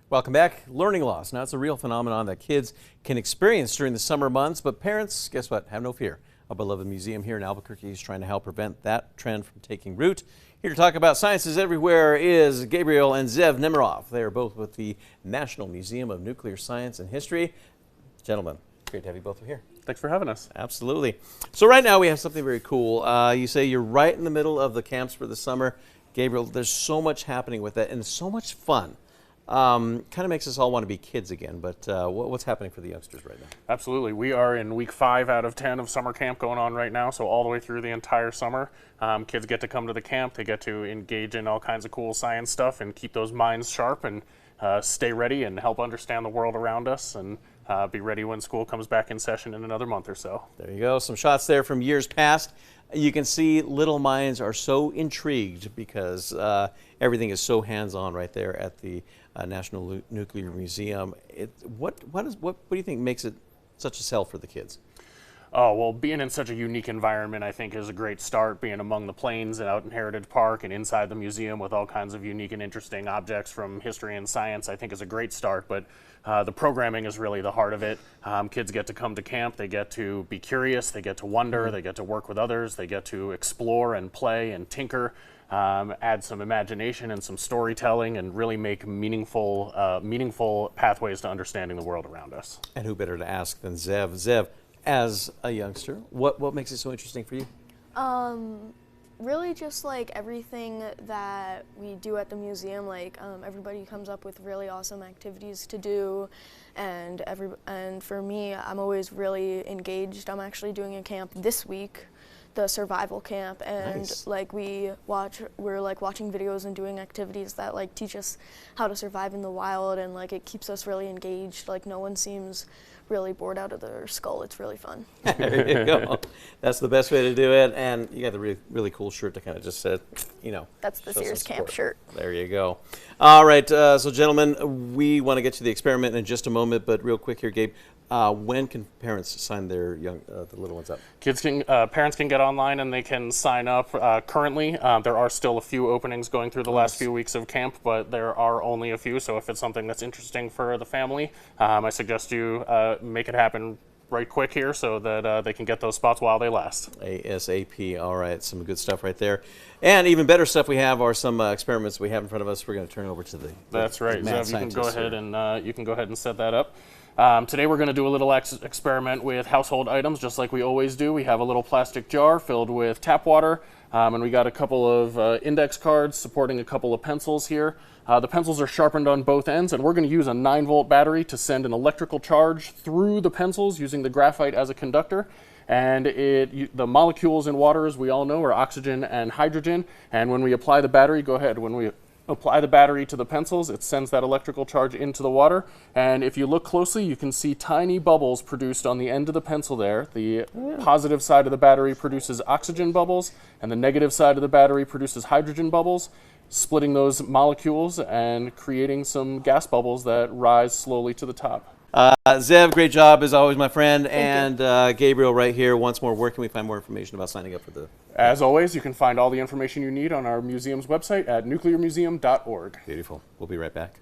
Welcome back. Learning loss. Now, it's a real phenomenon that kids can experience during the summer months, but parents, guess what? Have no fear. Our beloved museum here in Albuquerque is trying to help prevent that trend from taking root. Here to talk about Sciences Everywhere is Gabriel and Zev Nemirov. They are both with the National Museum of Nuclear Science and History. Gentlemen, great to have you both here. Thanks for having us. Absolutely. So right now we have something very cool. You say you're right in the middle of the camps for the summer. Gabriel, there's so much happening with that and so much fun. Kind of makes us all want to be kids again, but what's happening for the youngsters right now? Absolutely. We are in week 5 out of 10 of summer camp going on right now, so all the way through the entire summer. Kids get to come to the camp, they get to engage in all kinds of cool science stuff and keep those minds sharp and stay ready and help understand the world around us and be ready when school comes back in session in another month or so. There you go. Some shots there from years past. You can see little minds are so intrigued because everything is so hands-on right there at the National Nuclear Museum. What do you think makes it such a sell for the kids? Oh, well, being in such a unique environment, I think, is a great start. Being among the plains and out in Heritage Park and inside the museum with all kinds of unique and interesting objects from history and science, I think is a great start. But the programming is really the heart of it. Kids get to come to camp. They get to be curious. They get to wonder. They get to work with others. They get to explore and play and tinker. Add some imagination and some storytelling and really make meaningful pathways to understanding the world around us. And who better to ask than Zev? Zev, as a youngster, what makes it so interesting for you? Really just like everything that we do at the museum, like everybody comes up with really awesome activities to do, and for me, I'm always really engaged. I'm actually doing a camp this week, the survival camp, and nice. like we're like watching videos and doing activities that like teach us how to survive in the wild, and like it keeps us really engaged. Like no one seems really bored out of their skull. It's really fun. There you go. That's the best way to do it. And you got the really cool shirt to kind of just say, you know. That's the Sears camp shirt. There you go. All right, so gentlemen, we want to get to the experiment in just a moment, but real quick here, Gabe, when can parents sign their the little ones up? Parents can get online and they can sign up. Currently, there are still a few openings going through the last few weeks of camp, but there are only a few. So if it's something that's interesting for the family, I suggest you make it happen right quick here so that they can get those spots while they last. ASAP. All right, some good stuff right there. And even better stuff we have are some experiments we have in front of us. We're going to turn over to the That's right. mad Zev, you can go ahead and set that up. Today we're going to do a little experiment with household items, just like we always do. We have a little plastic jar filled with tap water, and we got a couple of index cards supporting a couple of pencils here. The pencils are sharpened on both ends, and we're going to use a 9-volt battery to send an electrical charge through the pencils using the graphite as a conductor. And the molecules in water, as we all know, are oxygen and hydrogen. And when we apply the battery, when we apply the battery to the pencils, it sends that electrical charge into the water. And if you look closely, you can see tiny bubbles produced on the end of the pencil there. The positive side of the battery produces oxygen bubbles, and the negative side of the battery produces hydrogen bubbles, splitting those molecules and creating some gas bubbles that rise slowly to the top. Zev, great job as always, my friend. And Gabriel right here. Once more, where can we find more information about signing up for the... As always, you can find all the information you need on our museum's website at nuclearmuseum.org. Beautiful. We'll be right back.